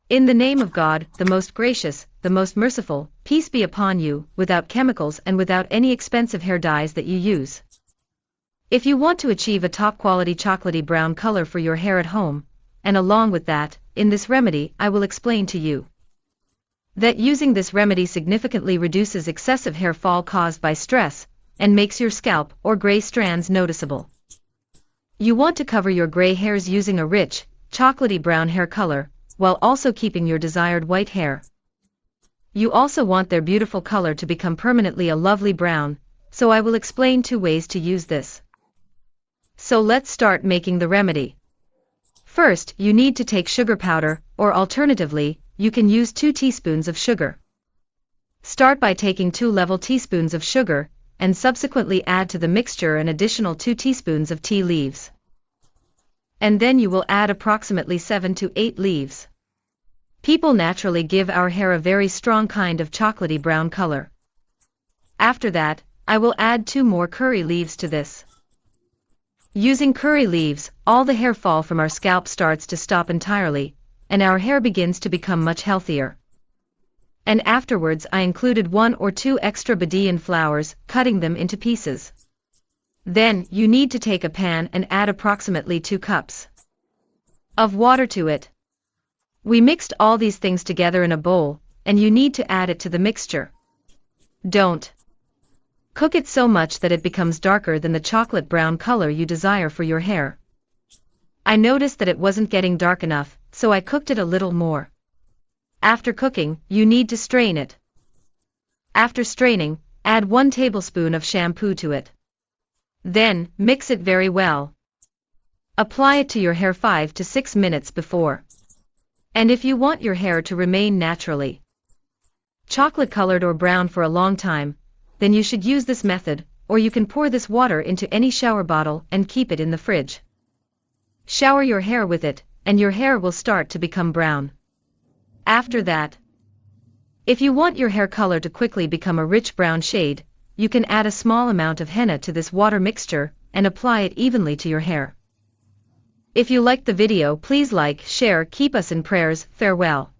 In the name of God, the most gracious, the most merciful, peace be upon you, without chemicals and without any expensive hair dyes that you use. If you want to achieve a top-quality chocolatey brown color for your hair at home, and along with that, in this remedy I will explain to you that using this remedy significantly reduces excessive hair fall caused by stress, and makes your scalp or gray strands noticeable. You want to cover your gray hairs using a rich, chocolatey brown hair color, while also keeping your desired white hair. You also want their beautiful color to become permanently a lovely brown, so I will explain 2 ways to use this. So let's start making the remedy. First, you need to take sugar powder, or alternatively, you can use 2 teaspoons of sugar. Start by taking 2 level teaspoons of sugar, and subsequently add to the mixture an additional 2 teaspoons of tea leaves. And then you will add approximately 7 to 8 leaves. People naturally give our hair a very strong kind of chocolatey brown color. After that, I will add 2 more curry leaves to this. Using curry leaves, all the hair fall from our scalp starts to stop entirely, and our hair begins to become much healthier. And afterwards I included 1 or 2 extra Badian flowers, cutting them into pieces. Then, you need to take a pan and add approximately 2 cups of water to it. We mixed all these things together in a bowl, and you need to add it to the mixture. Don't cook it so much that it becomes darker than the chocolate brown color you desire for your hair. I noticed that it wasn't getting dark enough, so I cooked it a little more. After cooking, you need to strain it. After straining, add 1 tablespoon of shampoo to it. Then, mix it very well. Apply it to your hair 5 to 6 minutes before. And if you want your hair to remain naturally chocolate-colored or brown for a long time, then you should use this method, or you can pour this water into any shower bottle and keep it in the fridge. Shower your hair with it, and your hair will start to become brown. After that, if you want your hair color to quickly become a rich brown shade, you can add a small amount of henna to this water mixture, and apply it evenly to your hair. If you liked the video, please like, share, keep us in prayers, farewell.